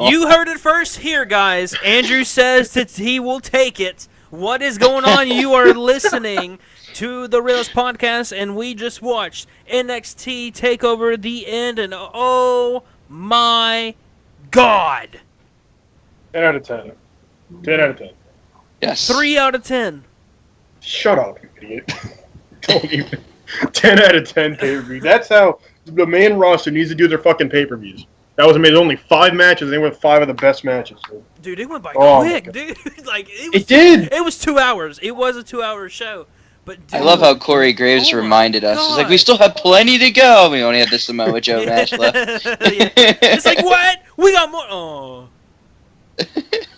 You heard it first here, guys. Andrew says that he will take it. What is going on? You are listening to the Realest Podcast, and we just watched NXT Takeover The End, and oh my God. 10 out of 10. 10 out of 10. Yes. 3 out of 10. Shut up, you idiot. Don't even. 10 out of 10 pay-per-view. That's how the main roster needs to do their fucking pay-per-views. That was amazing. Only 5 matches. They were 5 of the best matches. Dude, it went by quick, dude. Like it did. It was 2 hours. It was a 2-hour show. But dude, I love how Corey Graves reminded us. He's like, we still have plenty to go. We only have the Samoa Joe match left. It's like, what? We got more. Oh.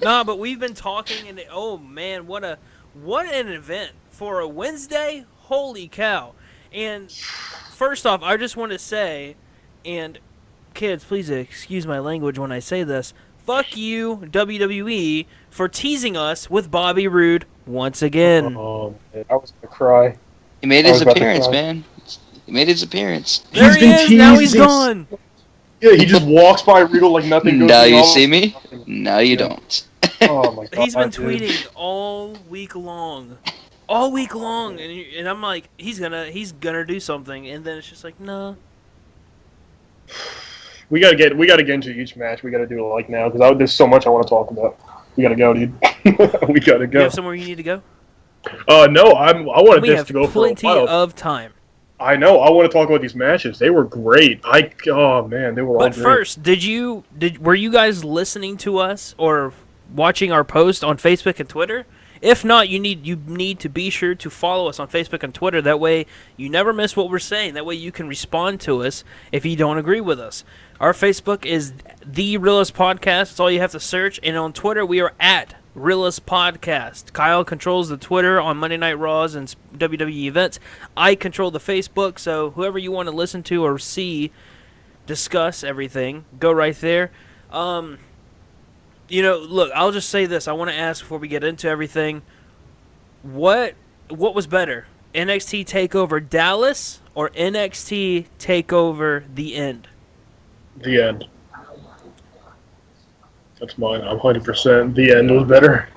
Nah, but we've been talking, and oh man, what an event for a Wednesday. Holy cow! And first off, I just want to say, and kids, please excuse my language when I say this. Fuck you, WWE, for teasing us with Bobby Roode once again. Oh, man, I was gonna cry. He made his appearance, man. He made his appearance. There he is. Now he's gone. Yeah, he just walks by Regal like nothing goes on. Now you see me. Now you don't. Oh my God. He's been tweeting all week long. All week long, and I'm like, he's gonna do something, and then it's just like, no. We gotta get into each match. We gotta do it like now because there's so much I want to talk about. We gotta go, dude. We gotta go. You have somewhere you need to go? No, I wanted this to go for a while. We have plenty of time. I know. I want to talk about these matches. They were great. Oh man, they were all great. But first, were you guys listening to us or watching our post on Facebook and Twitter? If not, you need to be sure to follow us on Facebook and Twitter. That way, you never miss what we're saying. That way, you can respond to us if you don't agree with us. Our Facebook is The Realest Podcast. That's all you have to search. And on Twitter, we are at Realest Podcast. Kyle controls the Twitter on Monday Night Raws and WWE events. I control the Facebook. So whoever you want to listen to or see, discuss everything, go right there. Look, I'll just say this. I want to ask before we get into everything, what was better, NXT Takeover Dallas or NXT Takeover The End? The End. That's mine. I'm 100%. The End was better.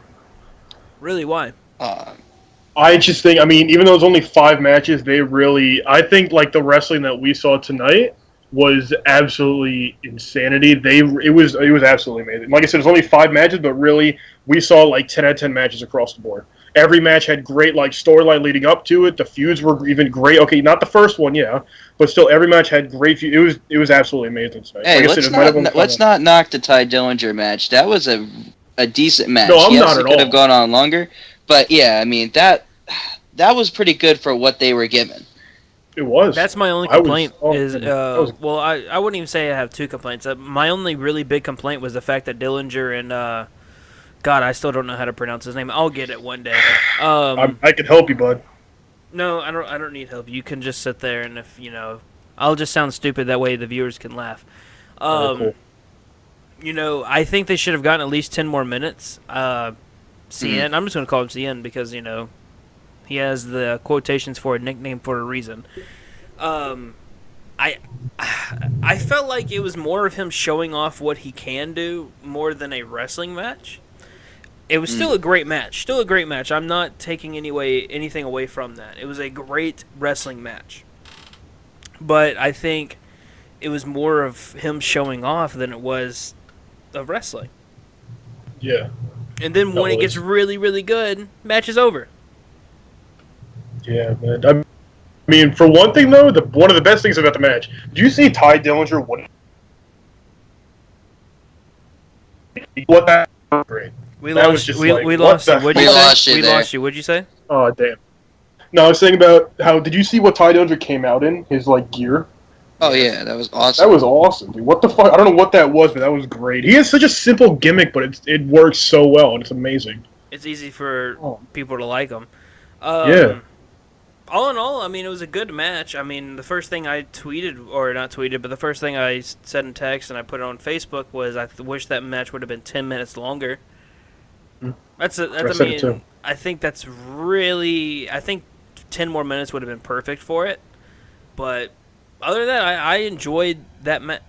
Really, why? I just think, even though it's only 5 matches, I think like the wrestling that we saw tonight was absolutely insanity. It was absolutely amazing. Like I said, it's only 5 matches, but really we saw like 10 out of 10 matches across the board. Every match had great like storyline leading up to it. The feuds were even great. Okay, not the first one, yeah, but still every match had great feuds. It was absolutely amazing tonight. Hey, like let's not knock the Ty Dillinger match. That was a decent match. No, I'm not at all. It could have gone on longer, but yeah, that was pretty good for what they were given. It was. That's my only complaint. I wouldn't even say I have 2 complaints. My only really big complaint was the fact that Dillinger and God, I still don't know how to pronounce his name. I'll get it one day. I can help you, bud. No, I don't need help. You can just sit there, and if I'll just sound stupid. That way, the viewers can laugh. Cool. I think they should have gotten at least 10 more minutes. CN. I'm just going to call him CN because he has the quotations for a nickname for a reason. I felt like it was more of him showing off what he can do more than a wrestling match. It was still a great match. I'm not taking anything away from that. It was a great wrestling match. But I think it was more of him showing off than it was of wrestling. Yeah. And then when it gets really, really good, match is over. Yeah, man. For one thing, though, one of the best things about the match, do you see Ty Dillinger? What that was great. We lost you. We lost you. What'd you say? Oh, damn. No, I was saying about how, did you see what Ty Dillinger came out in? His, gear? Oh, yeah, that was awesome. That was awesome, dude. What the fuck? I don't know what that was, but that was great. He has such a simple gimmick, but it works so well, and it's amazing. It's easy for people to like him. Yeah. All in all, it was a good match. The first thing I tweeted, or not tweeted, but the first thing I said in text and I put it on Facebook was I wish that match would have been 10 minutes longer. I think that's really... I think 10 more minutes would have been perfect for it. But other than that, I enjoyed that match.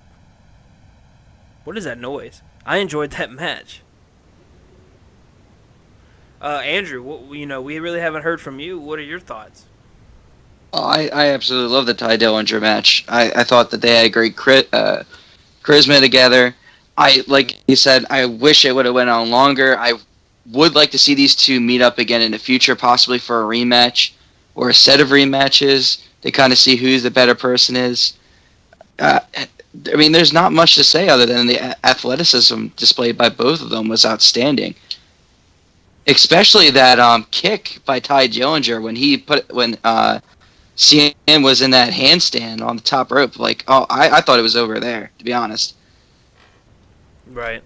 What is that noise? I enjoyed that match. Andrew, we really haven't heard from you. What are your thoughts? Oh, I absolutely love the Ty Dillinger match. I thought that they had great charisma together. Like you said, I wish it would have went on longer. I would like to see these two meet up again in the future, possibly for a rematch or a set of rematches to kind of see who the better person is. I mean, there's not much to say other than the athleticism displayed by both of them was outstanding. Especially that kick by Ty Dillinger when CN was in that handstand on the top rope. Like, I thought it was over there, to be honest. Right.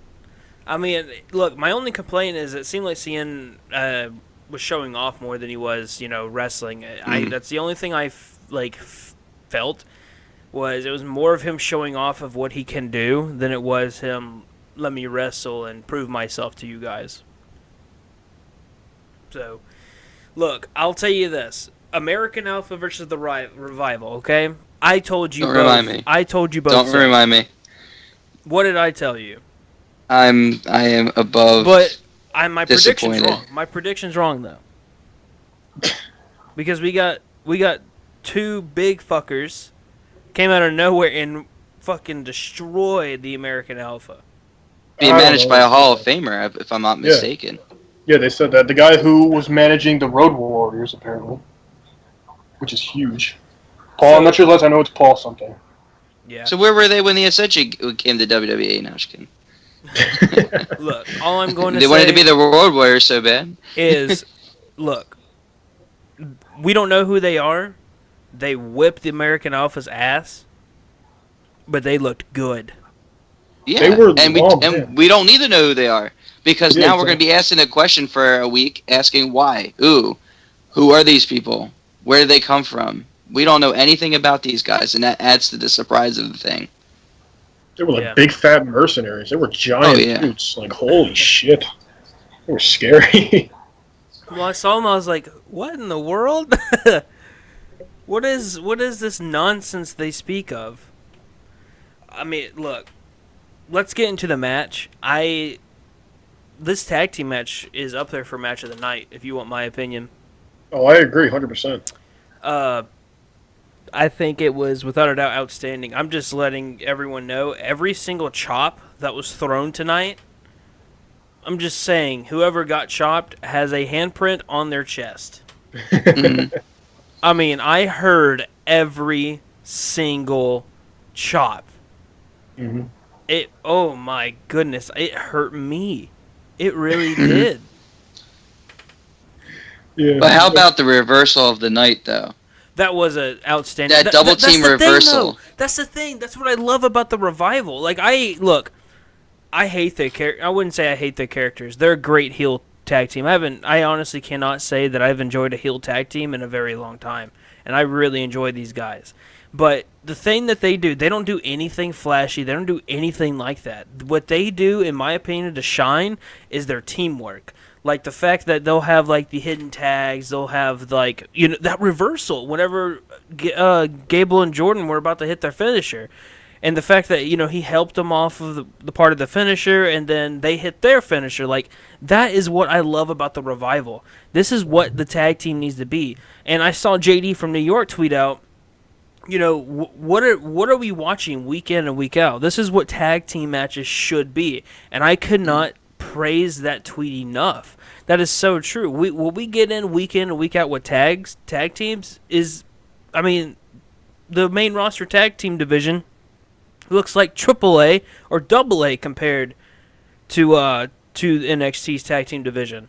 I mean, look, my only complaint is it seemed like CN was showing off more than he was, wrestling. That's the only thing I felt was it was more of him showing off of what he can do than it was him let me wrestle and prove myself to you guys. So, look, I'll tell you this. American Alpha versus the Revival, okay? I told you Don't both. remind me. I told you both. Don't remind me. What did I tell you? I am above. But my prediction's disappointed. wrong. My prediction's wrong though. Because we got two big fuckers came out of nowhere and fucking destroyed the American Alpha. Being managed by a Hall of Famer, if I'm not mistaken. Yeah, they said that. The guy who was managing the Road Warriors, apparently. Which is huge. Paul, I'm not sure unless I know it's Paul something. Yeah. So where were they when the Ascension came to WWE? No, just kidding. Look, all I'm going to They say wanted to be the Road Warriors so bad. is, look, we don't know who they are. They whipped the American Alpha's ass, but they looked good. Yeah, They were and we don't need to know who they are because Yeah, now we're going to be asking a question for a week, asking why, who are these people, where did they come from? We don't know anything about these guys, and that adds to the surprise of the thing. They were like big fat mercenaries. They were giant dudes. Like, holy shit. They were scary. Well, I saw them, I was like, what in the world? What is this nonsense they speak of? I mean, look, let's get into the match. This tag team match is up there for match of the night, if you want my opinion. Oh, I agree, 100%. I think it was, without a doubt, outstanding. I'm just letting everyone know, every single chop that was thrown tonight, I'm just saying, whoever got chopped has a handprint on their chest. I mean, I heard every single chop. Mm-hmm. Oh my goodness, it hurt me. It really did. Yeah. But how about the reversal of the night, though? That was an outstanding. That double team reversal. That's the thing. That's what I love about the Revival. Like, I hate their character. I wouldn't say I hate their characters. They're a great heel tag team. I honestly cannot say that I've enjoyed a heel tag team in a very long time, and I really enjoy these guys. But the thing that they do, they don't do anything flashy. They don't do anything like that. What they do, in my opinion, to shine is their teamwork. Like the fact that they'll have like the hidden tags, they'll have like that reversal whenever Gable and Jordan were about to hit their finisher, and the fact that he helped them off of the part of the finisher, and then they hit their finisher. Like, that is what I love about the Revival. This is what the tag team needs to be. And I saw JD from New York tweet out, what are we watching week in and week out? This is what tag team matches should be, and I could not praise that tweet enough. That is so true. What we get in and week out with tag teams is, I mean, the main roster tag team division looks like AAA or AA compared to NXT's tag team division.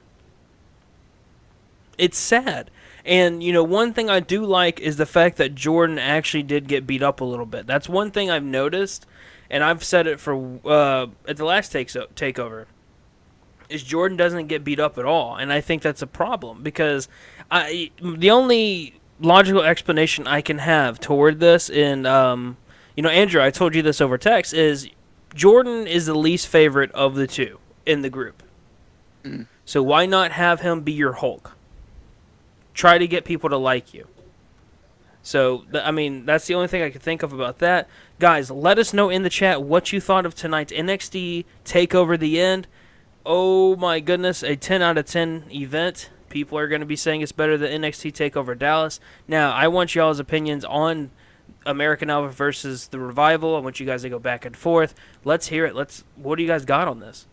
It's sad. And, one thing I do like is the fact that Jordan actually did get beat up a little bit. That's one thing I've noticed, and I've said it for at the last takeover, is Jordan doesn't get beat up at all. And I think that's a problem because the only logical explanation I can have toward this, and, Andrew, I told you this over text, is Jordan is the least favorite of the two in the group. So why not have him be your Hulk? Try to get people to like you. So, that's the only thing I could think of about that. Guys, let us know in the chat what you thought of tonight's NXT Takeover the End. Oh my goodness, a 10 out of 10 event. People are going to be saying it's better than NXT Takeover Dallas. Now, I want y'all's opinions on American Alpha versus the Revival. I want you guys to go back and forth. Let's hear it. What do you guys got on this?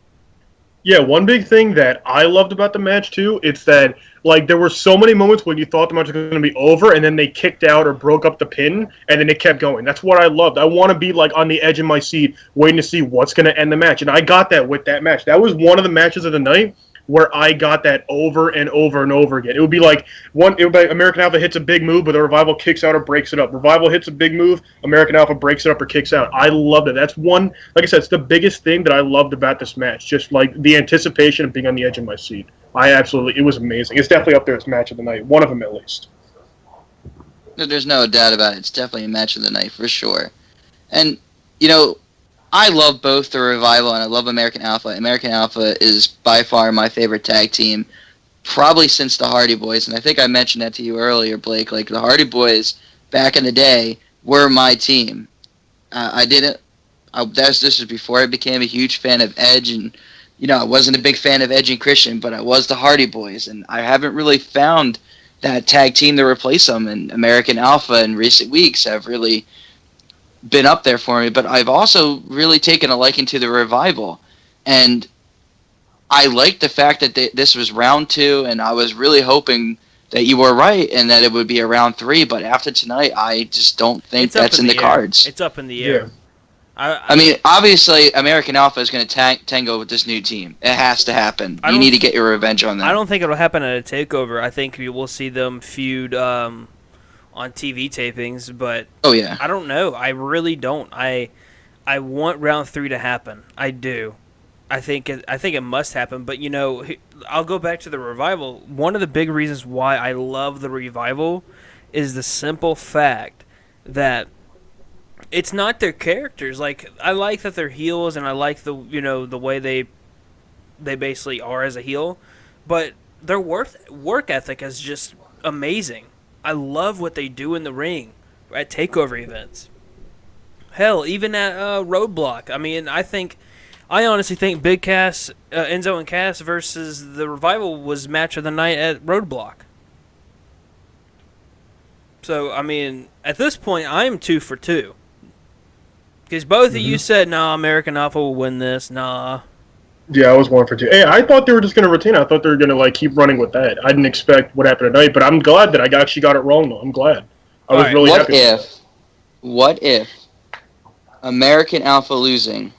Yeah, one big thing that I loved about the match too, it's that like there were so many moments when you thought the match was going to be over, and then they kicked out or broke up the pin, and then it kept going. That's what I loved. I want to be like on the edge of my seat, waiting to see what's going to end the match, and I got that with that match. That was one of the matches of the night where I got that over and over and over again. It would be like American Alpha hits a big move, but the Revival kicks out or breaks it up. Revival hits a big move, American Alpha breaks it up or kicks out. I loved it. That's one, like I said, it's the biggest thing that I loved about this match. Just like the anticipation of being on the edge of my seat. It was amazing. It's definitely up there as match of the night. One of them at least. There's no doubt about it. It's definitely a match of the night for sure. And, you know, I love both the Revival and I love American Alpha. American Alpha is by far my favorite tag team, probably since the Hardy Boys. And I think I mentioned that to you earlier, Blake. Like, the Hardy Boys, back in the day, were my team. This was before I became a huge fan of Edge. And, you know, I wasn't a big fan of Edge and Christian, but I was the Hardy Boys. And I haven't really found that tag team to replace them. And American Alpha in recent weeks have really been up there for me, but I've also really taken a liking to the Revival, and I like the fact that this was round 2, and I was really hoping that you were right and that it would be a round 3, but after tonight, I just don't think that's in the cards. It's up in the air. Yeah. I mean, obviously, American Alpha is going to tango with this new team. It has to happen. You need to get your revenge on them. I don't think it'll happen at a takeover. I think we will see them feud on TV tapings, but oh yeah, I don't know. I really don't. I want round 3 to happen. I do. I think it must happen. But you know, I'll go back to the Revival. One of the big reasons why I love the Revival is the simple fact that it's not their characters. Like, I like that they're heels, and I like the way they basically are as a heel, but their work ethic is just amazing. I love what they do in the ring at takeover events. Hell, even at Roadblock. I mean, I honestly think Big Cass, Enzo and Cass versus the Revival was match of the night at Roadblock. So, I mean, at this point, I'm 2 for 2. Because both of you said, nah, American Alpha will win this. Nah. Yeah, I was 1 for 2. Hey, I thought they were just going to retain. I thought they were going to like keep running with that. I didn't expect what happened tonight, but I'm glad that I actually got it wrong, though. I'm glad. I was really happy. What if American Alpha losing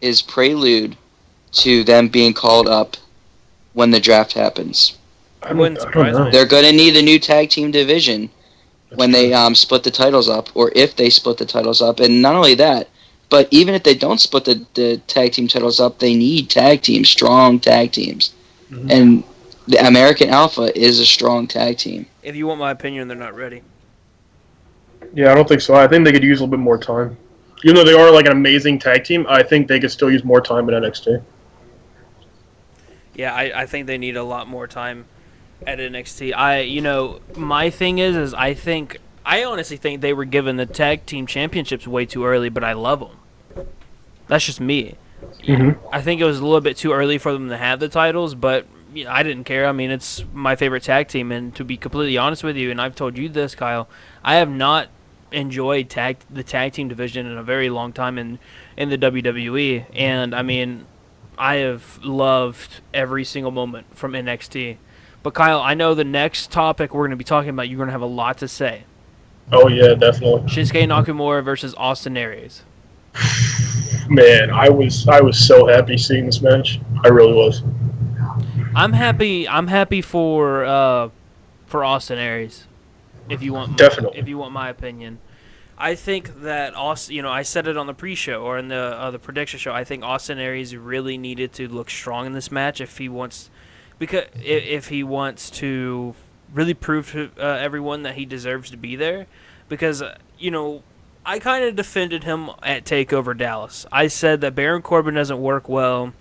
is prelude to them being called up when the draft happens? I wouldn't surprise me. They're going to need a new tag team division when they split the titles up, or if they split the titles up. And not only that, but even if they don't split the tag team titles up, they need tag teams, strong tag teams. Mm-hmm. And the American Alpha is a strong tag team. If you want my opinion, they're not ready. Yeah, I don't think so. I think they could use a little bit more time. Even though they are like an amazing tag team, I think they could still use more time in NXT. Yeah, I think they need a lot more time at NXT. My thing is I honestly think they were given the tag team championships way too early, but I love them. That's just me. Mm-hmm. I think it was a little bit too early for them to have the titles, but I didn't care. I mean, it's my favorite tag team, and to be completely honest with you, and I've told you this, Kyle, I have not enjoyed the tag team division in a very long time in the WWE, and I mean, I have loved every single moment from NXT. But Kyle, I know the next topic we're going to be talking about, you're going to have a lot to say. Oh, yeah, definitely. Shinsuke Nakamura versus Austin Aries. Man, I was so happy seeing this match. I really was. I'm happy for Austin Aries. If you want my opinion. I think that Austin, I said it on the pre-show or in the prediction show. I think Austin Aries really needed to look strong in this match if he wants to really prove to everyone that he deserves to be there. Because, I kind of defended him at TakeOver Dallas. I said that Baron Corbin doesn't work well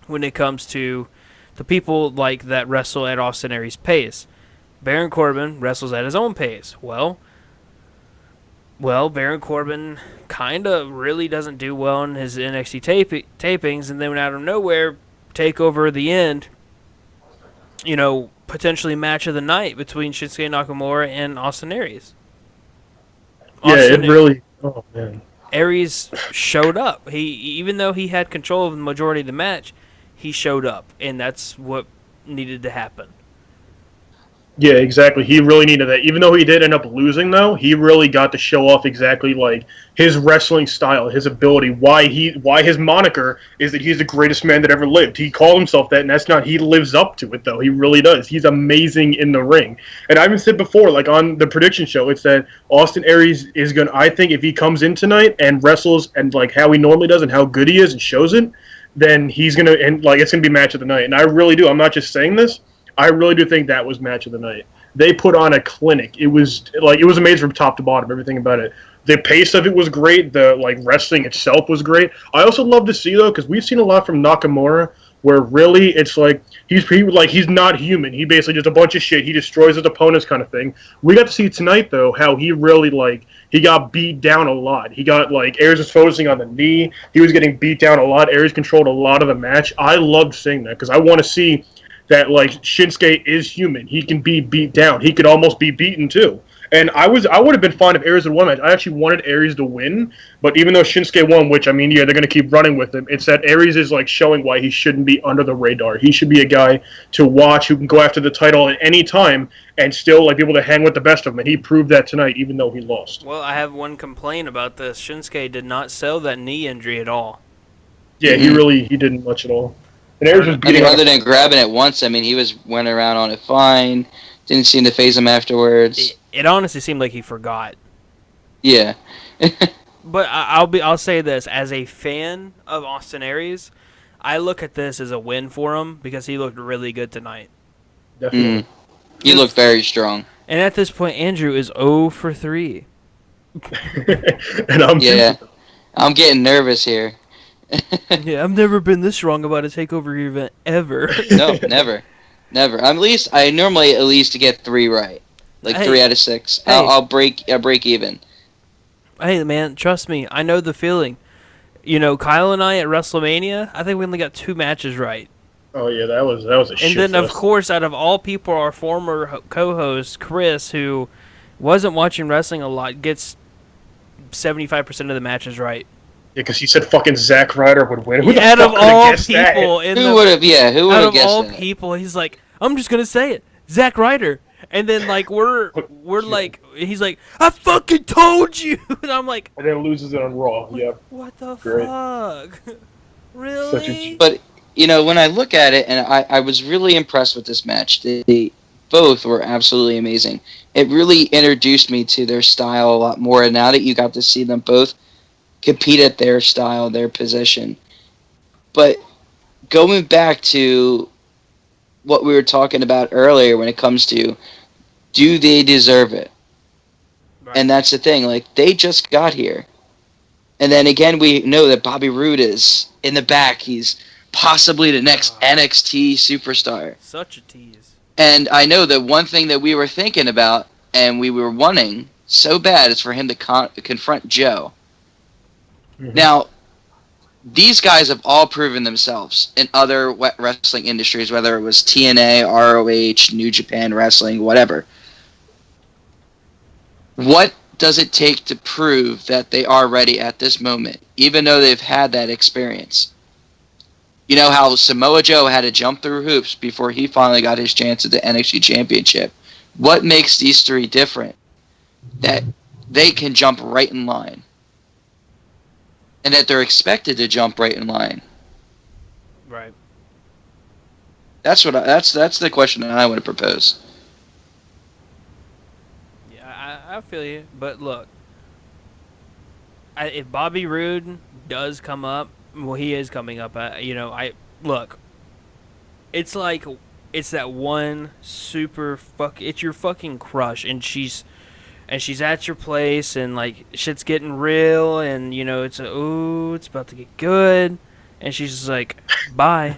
when it comes to the people like that wrestle at Austin Aries' pace. Baron Corbin wrestles at his own pace. Well, Well, Baron Corbin kind of really doesn't do well in his NXT tapings, and then out of nowhere, Takeover the end, potentially match of the night between Shinsuke Nakamura and Austin Aries. Yeah, it really. Oh man. Aries showed up. Even though he had control of the majority of the match, he showed up, and that's what needed to happen. Yeah, exactly. He really needed that. Even though he did end up losing, though, he really got to show off exactly like his wrestling style, his ability, why his moniker is that he's the greatest man that ever lived. He called himself that, and that's not. He lives up to it, though. He really does. He's amazing in the ring. And I even said before, like on the prediction show, it's that Austin Aries is gonna. I think if he comes in tonight and wrestles and like how he normally does and how good he is and shows it, then he's gonna and like it's gonna be match of the night. And I really do. I'm not just saying this. I really do think that was match of the night. They put on a clinic. It was amazing from top to bottom. Everything about it. The pace of it was great. The wrestling itself was great. I also love to see though because we've seen a lot from Nakamura where really it's like he's not human. He basically just a bunch of shit. He destroys his opponents kind of thing. We got to see tonight though how he really he got beat down a lot. He got Aries was focusing on the knee. He was getting beat down a lot. Aries controlled a lot of the match. I loved seeing that because I want to see that Shinsuke is human. He can be beat down. He could almost be beaten too. And I would have been fine if Aries had won that. I actually wanted Aries to win, but even though Shinsuke won, which I mean, yeah, they're going to keep running with him. It's that Aries is showing why he shouldn't be under the radar. He should be a guy to watch who can go after the title at any time and still be able to hang with the best of them. And he proved that tonight, even though he lost. Well, I have one complaint about this. Shinsuke did not sell that knee injury at all. Yeah, he didn't much at all. And Aries was beating other than grabbing it once, I mean, he went around on it fine. Didn't seem to phase him afterwards. It honestly seemed like he forgot. Yeah. But I'll say this as a fan of Austin Aries, I look at this as a win for him because he looked really good tonight. Definitely. He looked very strong. And at this point, Andrew is 0 for 3. And I'm getting nervous here. Yeah, I've never been this wrong about a takeover event ever. No, never. I normally at least get 3 right. 3 out of 6. Hey. I'll break even. Hey man, trust me, I know the feeling. Kyle and I at WrestleMania, I think we only got 2 matches right. Oh yeah, that was a shit. And then of course, out of all people, our former co-host Chris, who wasn't watching wrestling a lot, gets 75% of the matches right. Yeah, because he said fucking Zack Ryder would win. Who out of all people, who would have guessed that? Out of all people, he's like, I'm just gonna say it, Zack Ryder. And then we're he's like, I fucking told you, and I'm like, and then loses it on Raw. Yeah. What the fuck? Really? But when I look at it, and I was really impressed with this match. They both were absolutely amazing. It really introduced me to their style a lot more. And now that you got to see them both compete at their style, their position. But going back to what we were talking about earlier when it comes to, do they deserve it? Right. And that's the thing. They just got here. And then again, we know that Bobby Roode is in the back. He's possibly the next NXT superstar. Such a tease. And I know that one thing that we were thinking about and we were wanting so bad is for him to confront Joe. Mm-hmm. Now, these guys have all proven themselves in other wrestling industries, whether it was TNA, ROH, New Japan Wrestling, whatever. What does it take to prove that they are ready at this moment, even though they've had that experience? You know how Samoa Joe had to jump through hoops before he finally got his chance at the NXT Championship. What makes these 3 different? That they can jump right in line. And that they're expected to jump right in line. Right. That's the question that I would propose. Yeah, I feel you. But look, if Bobby Roode does come up, well, he is coming up. Look. It's it's that one super it's your fucking crush, and she's at your place, and shit's getting real, and it's about to get good, and she's just like, bye,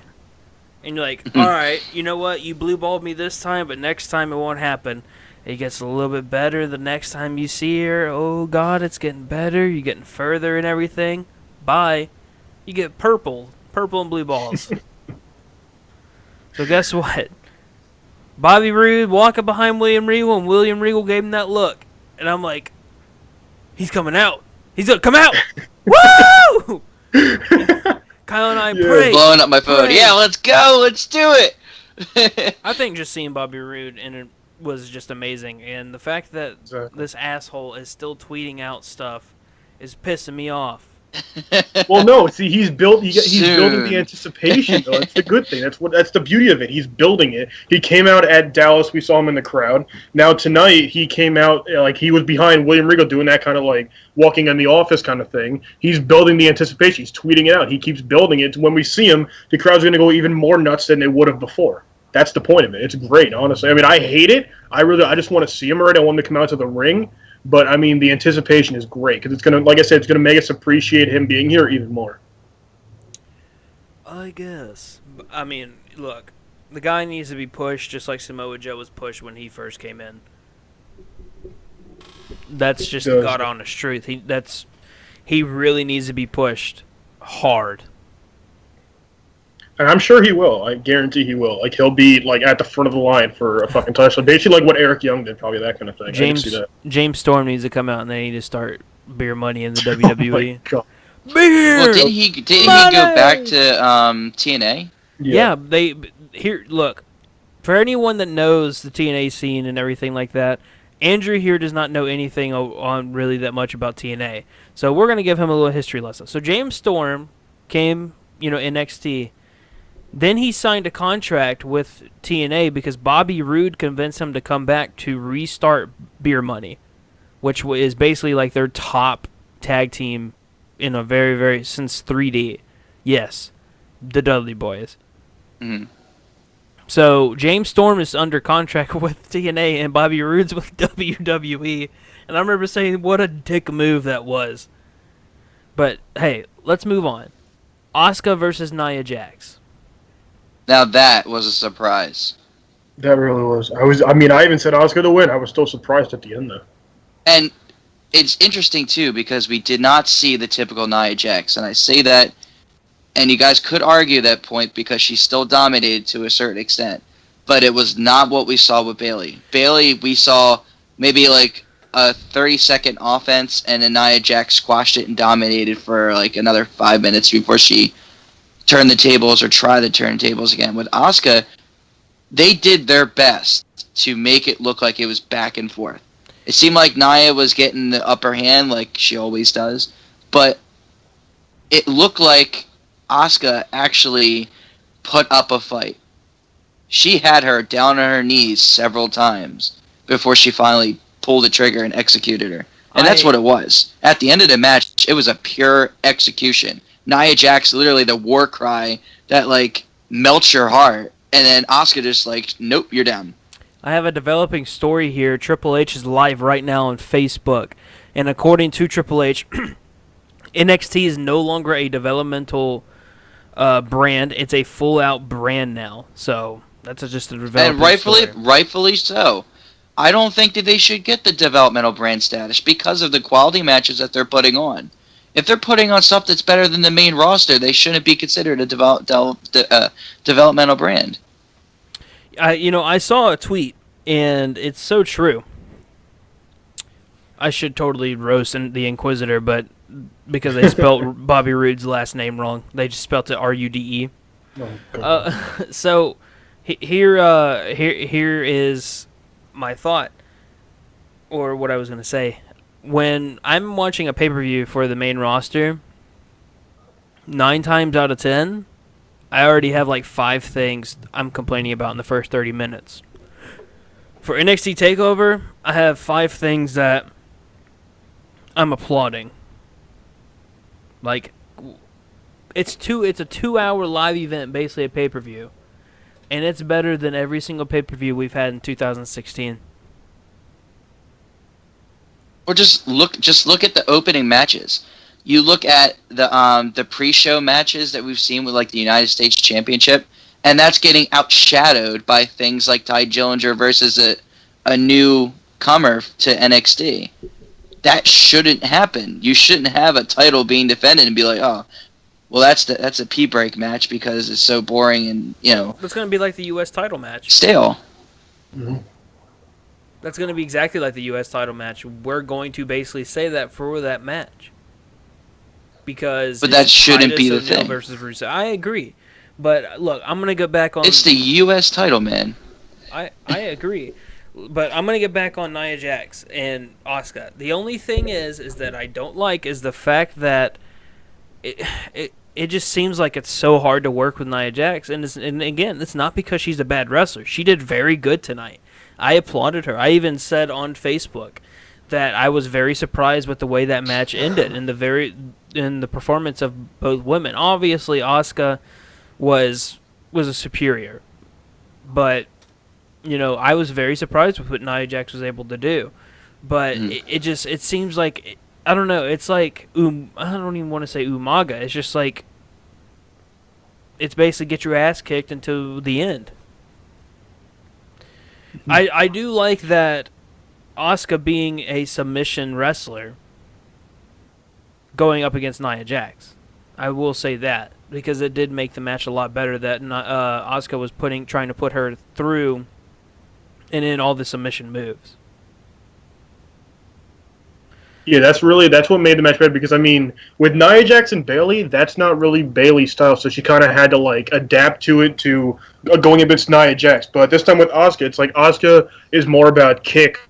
and you're like, all right, you know what, you blue balled me this time, but next time it won't happen, It gets a little bit better the next time you see her. Oh, God, it's getting better. You're getting further and everything. Bye. You get purple and blue balls. So guess what? Bobby Roode walking behind William Regal, and William Regal gave him that look. And I'm like, he's coming out. He's going to come out. Woo! Kyle and I prayed. Blowing up my phone. Prayed. Yeah, let's go. Let's do it. I think just seeing Bobby Roode and it was just amazing. And the fact that this asshole is still tweeting out stuff is pissing me off. Well, no. See, he's building the anticipation. Though. That's the good thing. That's the beauty of it. He's building it. He came out at Dallas. We saw him in the crowd. Now tonight, he came out like he was behind William Regal doing that kind of like walking in the office kind of thing. He's building the anticipation. He's tweeting it out. He keeps building it. When we see him, the crowd's going to go even more nuts than they would have before. That's the point of it. It's great, honestly. I mean, I hate it. I just want to see him already. I want him to come out to the ring. But, I mean, the anticipation is great because it's going to, like I said, it's going to make us appreciate him being here even more. I guess. I mean, look, the guy needs to be pushed just like Samoa Joe was pushed when he first came in. That's just the God honest truth. He really needs to be pushed hard. And I'm sure he will. I guarantee he will. Like, he'll be, like, at the front of the line for a fucking touchdown. Basically, like what Eric Young did, probably that kind of thing. James Storm needs to come out, and they need to start beer money in the WWE. Oh my God. Beer! Well, didn't he go back to TNA? Yeah, look, for anyone that knows the TNA scene and everything like that, Andrew here does not know anything on really that much about TNA. So we're going to give him a little history lesson. So James Storm came, NXT. Then he signed a contract with TNA because Bobby Roode convinced him to come back to restart Beer Money, which is basically like their top tag team in a very, very, since 3D. Yes, the Dudley Boys. Mm-hmm. So James Storm is under contract with TNA and Bobby Roode's with WWE. And I remember saying, what a dick move that was. But, hey, let's move on. Asuka versus Nia Jax. Now that was a surprise. That really was. I even said Asuka to win. I was still surprised at the end, though. And it's interesting, too, because we did not see the typical Nia Jax. And I say that, and you guys could argue that point because she still dominated to a certain extent. But it was not what we saw with Bayley. Bayley, we saw maybe like a 30-second offense, and then Nia Jax squashed it and dominated for like another 5 minutes before she turn the tables or try to turn tables again. With Asuka, they did their best to make it look like it was back and forth. It seemed like Nia was getting the upper hand like she always does, but it looked like Asuka actually put up a fight. She had her down on her knees several times before she finally pulled the trigger and executed her. And that's what it was. At the end of the match, it was a pure execution. Nia Jax, literally the war cry that, like, melts your heart. And then Asuka just, like, nope, you're down. I have a developing story here. Triple H is live right now on Facebook. And according to Triple H, NXT is no longer a developmental brand. It's a full-out brand now. So that's just a developing story. And rightfully so. I don't think that they should get the developmental brand status because of the quality matches that they're putting on. If they're putting on stuff that's better than the main roster, they shouldn't be considered a developmental brand. I saw a tweet, and it's so true. I should totally roast the Inquisitor, but because they spelled Bobby Roode's last name wrong, they just spelled it R-U-D-E. Oh, so here is my thought, or what I was going to say. When I'm watching a pay-per-view for the main roster, 9 times out of 10, I already have like 5 things I'm complaining about in the first 30 minutes. For NXT TakeOver, I have 5 things that I'm applauding. Like, it's a 2-hour live event, basically a pay-per-view, and it's better than every single pay-per-view we've had in 2016. Or just look at the opening matches. You look at the pre-show matches that we've seen with like the United States Championship, and that's getting outshadowed by things like Ty Dillinger versus a new comer to NXT. That shouldn't happen. You shouldn't have a title being defended and be like, oh, well, that's a pee break match because it's so boring and It's going to be like the U.S. title match. Stale. Mm-hmm. That's going to be exactly like the U.S. title match. We're going to basically say that for that match. But that shouldn't be the thing. Versus Rusev. I agree. But look, I'm going to get back on... It's the U.S. title, man. I agree. But I'm going to get back on Nia Jax and Asuka. The only thing is that I don't like is the fact that it just seems like it's so hard to work with Nia Jax. And again, it's not because she's a bad wrestler. She did very good tonight. I applauded her. I even said on Facebook that I was very surprised with the way that match ended and in the performance of both women. Obviously, Asuka was a superior, but I was very surprised with what Nia Jax was able to do. But it seems like, I don't know. It's like I don't even want to say Umaga. It's just like it's basically get your ass kicked until the end. I do like that Asuka being a submission wrestler going up against Nia Jax. I will say that because it did make the match a lot better that Asuka was trying to put her through and in all the submission moves. Yeah, that's what made the match better because, I mean, with Nia Jax and Bayley, that's not really Bayley's style, so she kind of had to, adapt to it to going against Nia Jax. But this time with Asuka, it's like Asuka is more about kicks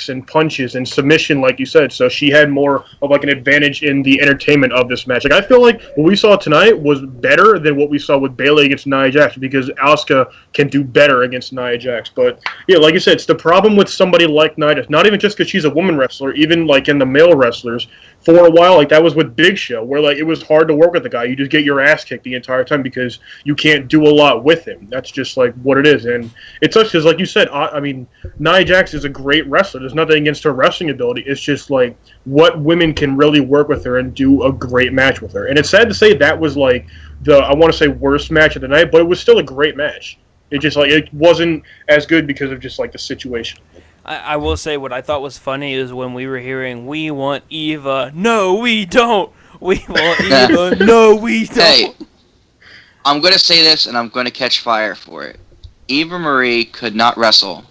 and punches and submission, like you said, so she had more of, an advantage in the entertainment of this match. I feel like what we saw tonight was better than what we saw with Bayley against Nia Jax because Asuka can do better against Nia Jax. But, yeah, like you said, it's the problem with somebody like Nia Jax, not even just because she's a woman wrestler, even, in the male wrestlers, for a while, that was with Big Show, where, it was hard to work with the guy. You just get your ass kicked the entire time because you can't do a lot with him. That's just, what it is. And it's such because, like you said, I mean, Nia Jax is a great wrestler. There's nothing against her wrestling ability. It's just, what women can really work with her and do a great match with her. And it's sad to say that was, I want to say, worst match of the night, but it was still a great match. It just, it wasn't as good because of just, the situation. I will say what I thought was funny is when we were hearing, we want Eva. No, we don't. We want Eva. No, we don't. Hey, I'm going to say this, and I'm going to catch fire for it. Eva Marie could not wrestle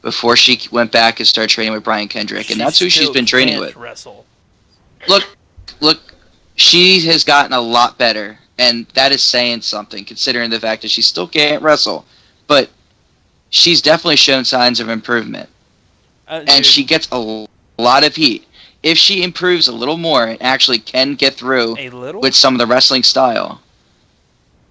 before she went back and started training with Brian Kendrick, and that's who she's been training with. Wrestle. Look, she has gotten a lot better, and that is saying something, considering the fact that she still can't wrestle. But she's definitely shown signs of improvement. And she gets a lot of heat. If she improves a little more and actually can get through with some of the wrestling style,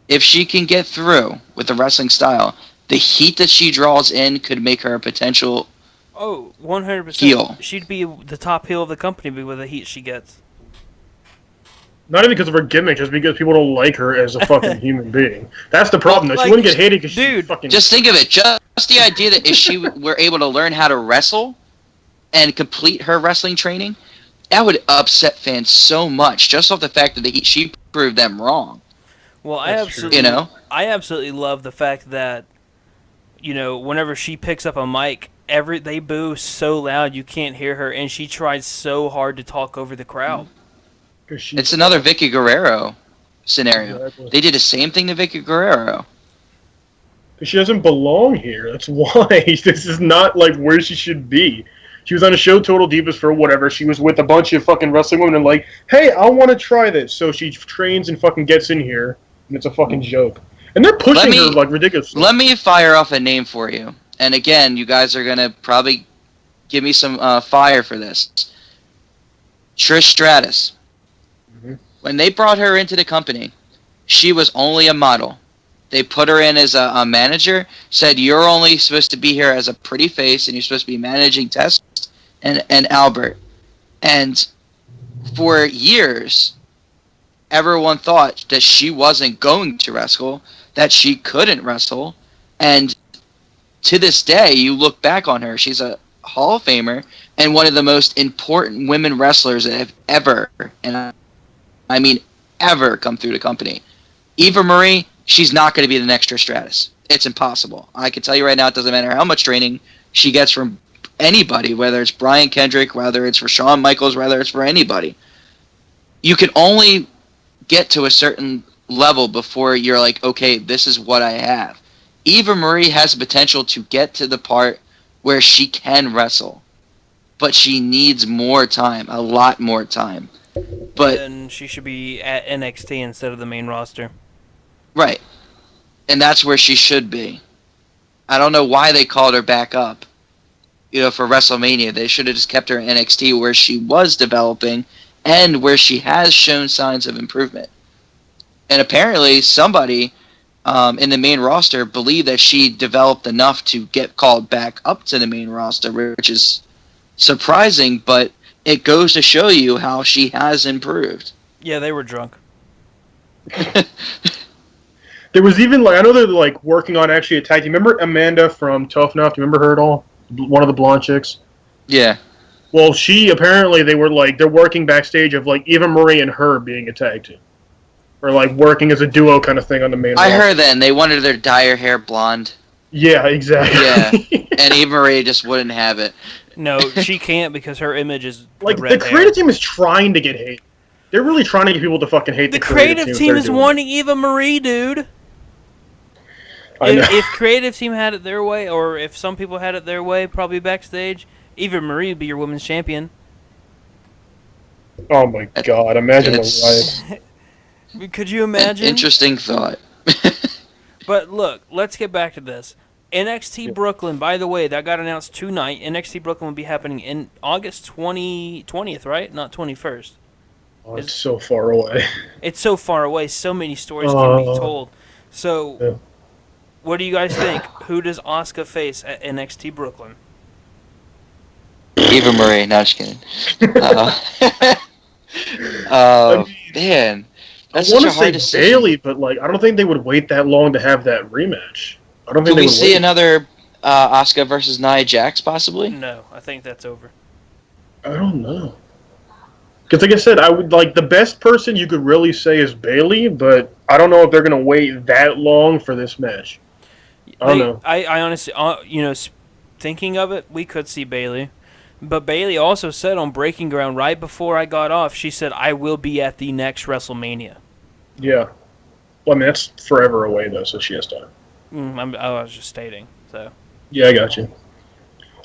if she can get through with the wrestling style, the heat that she draws in could make her a potential 100%. heel. She'd be the top heel of the company with the heat she gets. Not even because of her gimmick, just because people don't like her as a fucking human being. That's the problem, though. She wouldn't get hated because she's fucking... Just think of it. Just the idea that if she were able to learn how to wrestle and complete her wrestling training, that would upset fans so much, just off the fact that she proved them wrong. Well, I absolutely love the fact that, whenever she picks up a mic, they boo so loud you can't hear her, and she tries so hard to talk over the crowd. It's another Vicky Guerrero scenario. Exactly. They did the same thing to Vicky Guerrero. She doesn't belong here. That's why. This is not, where she should be. She was on a show, Total Divas, for whatever. She was with a bunch of fucking wrestling women and hey, I want to try this. So she trains and fucking gets in here, and it's a fucking joke. And they're pushing her, ridiculously. Let me fire off a name for you. And again, you guys are going to probably give me some fire for this. Trish Stratus. Mm-hmm. When they brought her into the company, she was only a model. They put her in as a manager, said you're only supposed to be here as a pretty face, and you're supposed to be managing Tess and Albert. And for years, everyone thought that she wasn't going to wrestle, that she couldn't wrestle. And to this day, you look back on her, she's a Hall of Famer and one of the most important women wrestlers that have ever, and I mean ever, come through the company. Eva Marie, she's not going to be the next Trish Stratus. It's impossible. I can tell you right now, it doesn't matter how much training she gets from anybody, whether it's Brian Kendrick, whether it's for Shawn Michaels, whether it's for anybody. You can only get to a certain level before you're like, okay, this is what I have. Eva Marie has the potential to get to the part where she can wrestle, but she needs more time, a lot more time. But then she should be at NXT instead of the main roster. right, and that's where she should be. I don't know why they called her back up. For WrestleMania, they should have just kept her in NXT where she was developing and where she has shown signs of improvement. And apparently, somebody in the main roster believed that she developed enough to get called back up to the main roster, which is surprising, but it goes to show you how she has improved. Yeah, they were drunk. There was even, I know they're, working on actually a tag team. Remember Amanda from Tough Enough? Do you remember her at all? One of the blonde chicks? Yeah. Well, they were, they're working backstage of, Eva Marie and her being a tag team. Or, working as a duo kind of thing on the main roster. I heard that, and they wanted their dye her hair blonde. Yeah, exactly. Yeah, and Eva Marie just wouldn't have it. No, she can't because her image is the creative team is trying to get hate. They're really trying to get people to fucking hate the creative team is wanting Eva Marie, dude. If creative team had it their way, or if some people had it their way, probably backstage, Eva Marie would be your women's champion. Oh my god! Imagine the riot. Could you imagine? Interesting thought. But look, let's get back to this. NXT Brooklyn, by the way, that got announced tonight. NXT Brooklyn will be happening in August 20th, right? Not 21st. Oh, it's so far away. It's so far away. So many stories can be told. So, what do you guys think? Who does Asuka face at NXT Brooklyn? Eva Marie. No, just kidding. Man. That's I want such a hard to say decision. Bayley, but I don't think they would wait that long to have that rematch. I don't think Do we see another Asuka versus Nia Jax possibly? No, I think that's over. I don't know. Because like I said, I would the best person you could really say is Bayley, but I don't know if they're going to wait that long for this match. I don't know. I honestly, thinking of it, we could see Bayley. But Bayley also said on Breaking Ground right before I got off, she said, I will be at the next WrestleMania. Yeah. Well, I mean, that's forever away, though, so she has time. I was just stating. So. Yeah, I got you.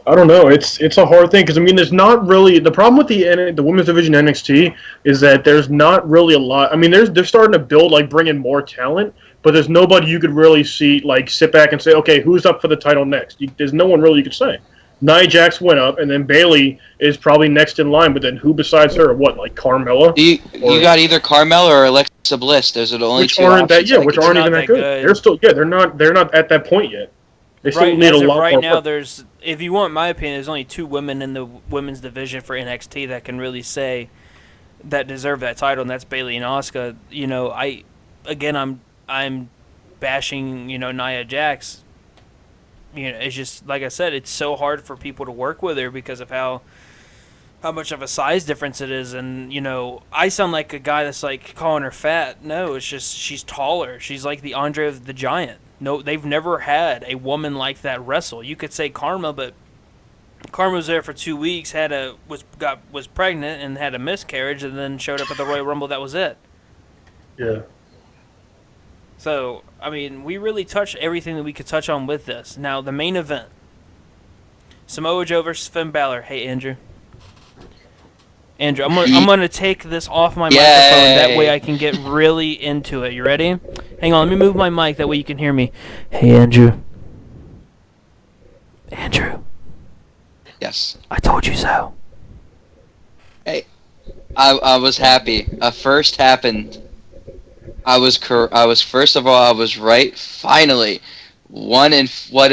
I don't know. It's a hard thing, because, I mean, there's not really... The problem with the women's division NXT is that there's not really a lot... I mean, they're starting to build, bring in more talent, but there's nobody you could really see, sit back and say, okay, who's up for the title next? There's no one really you could say. Nia Jax went up, and then Bayley is probably next in line. But then who besides her? What, Carmella? You got either Carmella or Alexa Bliss. Those are the only two options. Which aren't even that good. They're still, they're not at that point yet. They still need a lot more. Right now, if you want my opinion, there's only two women in the women's division for NXT that can really say that deserve that title, and that's Bayley and Asuka. I'm bashing Nia Jax. It's just, like I said, it's so hard for people to work with her because of how much of a size difference it is. And, I sound like a guy that's, calling her fat. No, it's just she's taller. She's like the Andre the Giant. No, they've never had a woman like that wrestle. You could say Karma, but Karma was there for 2 weeks, was pregnant and had a miscarriage, and then showed up at the Royal Rumble. That was it. Yeah. So, I mean, we really touched everything that we could touch on with this. Now, the main event. Samoa Joe versus Finn Balor. Hey, Andrew. Andrew, I'm gonna take this off my microphone. That way I can get really into it. You ready? Hang on, let me move my mic. That way you can hear me. Hey, Andrew. Andrew. Yes. I told you so. Hey, I was happy. A first happened. I was first of all, I was right. Finally, 1 and 4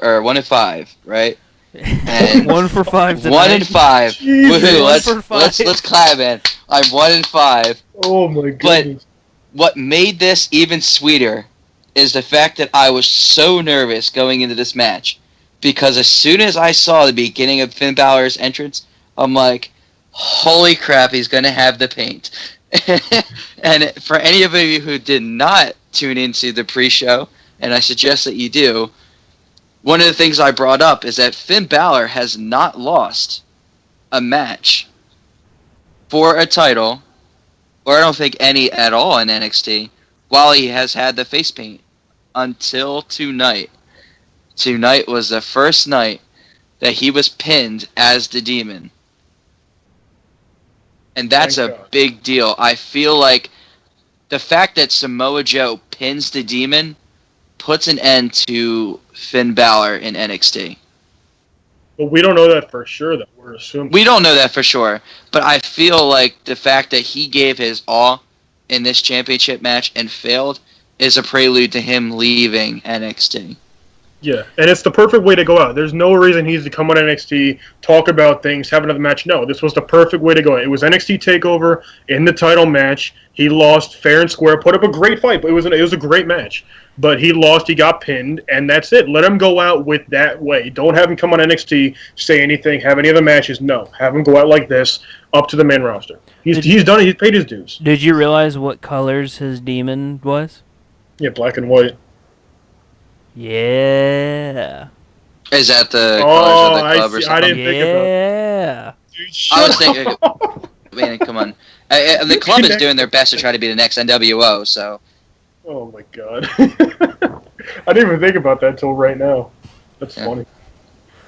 or 1 and 5, right? And 1 for 5 tonight. 1 and 5. Woohoo! Let's clap, man. I'm 1 and 5. Oh my goodness! But what made this even sweeter is the fact that I was so nervous going into this match, because as soon as I saw the beginning of Finn Balor's entrance, I'm like, holy crap, he's gonna have the paint. And for any of you who did not tune into the pre-show, and I suggest that you do, one of the things I brought up is that Finn Balor has not lost a match for a title, or I don't think any at all in NXT, while he has had the face paint until tonight. Tonight was the first night that he was pinned as the Demon. And that's a big deal. I feel like the fact that Samoa Joe pins the Demon puts an end to Finn Balor in NXT. But we don't know that for sure, though. We're assuming. We don't know that for sure. But I feel like the fact that he gave his all in this championship match and failed is a prelude to him leaving NXT. Yeah, and it's the perfect way to go out. There's no reason he needs to come on NXT, talk about things, have another match. No, this was the perfect way to go. It was NXT Takeover in the title match. He lost fair and square, put up a great fight, but it was a great match. But he lost, he got pinned, and that's it. Let him go out with that way. Don't have him come on NXT, say anything, have any other matches. No, have him go out like this, up to the main roster. He's done it. He's paid his dues. Did you realize what colors his demon was? Yeah, black and white. Yeah. Is that the colors of the club or something? I didn't think about that. Dude, I was thinking, man, come on. The club is doing their best to try to be the next NWO, so. Oh my god. I didn't even think about that until right now. That's funny.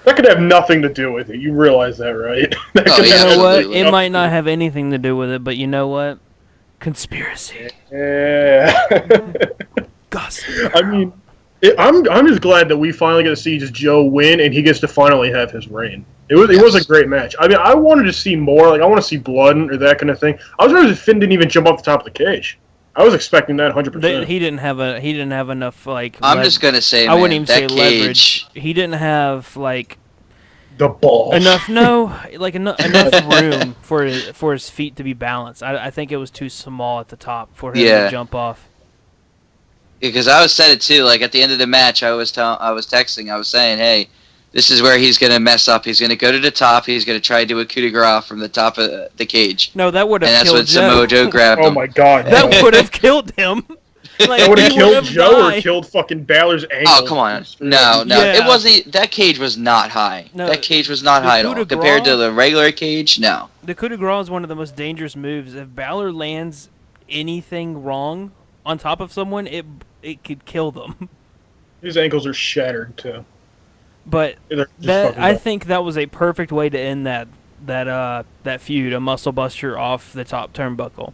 That could have nothing to do with it. You realize that, right? You know what? It might not have anything to do with it, but you know what? Conspiracy. Yeah. Gossip. I mean, I'm just glad that we finally get to see just Joe win, and he gets to finally have his reign. It was a great match. I mean, I wanted to see more. Like, I want to see blood or that kind of thing. I was surprised Finn didn't even jump off the top of the cage. I was expecting that 100%. He didn't have enough like. I'm just gonna say, I wouldn't even say cage, leverage. He didn't have like the balls enough. No, like enough room for his feet to be balanced. I think it was too small at the top for him to jump off. Because I was said it too. Like at the end of the match, I was texting. I was saying, hey, this is where he's gonna mess up. He's gonna go to the top. He's gonna try to do a coup de grace from the top of the cage. No, that would have killed Joe. And that's when Samoa Joe grabbed him. Oh my god, that would have killed him. Like, that would have killed Joe or killed fucking Balor's ankle. Oh come on, no, it wasn't. That cage was not high. No, that cage was not high at all compared to the regular cage. No, the coup de grace is one of the most dangerous moves. If Balor lands anything wrong on top of someone, it could kill them. His ankles are shattered too. But I think that was a perfect way to end that feud, a muscle buster off the top turnbuckle.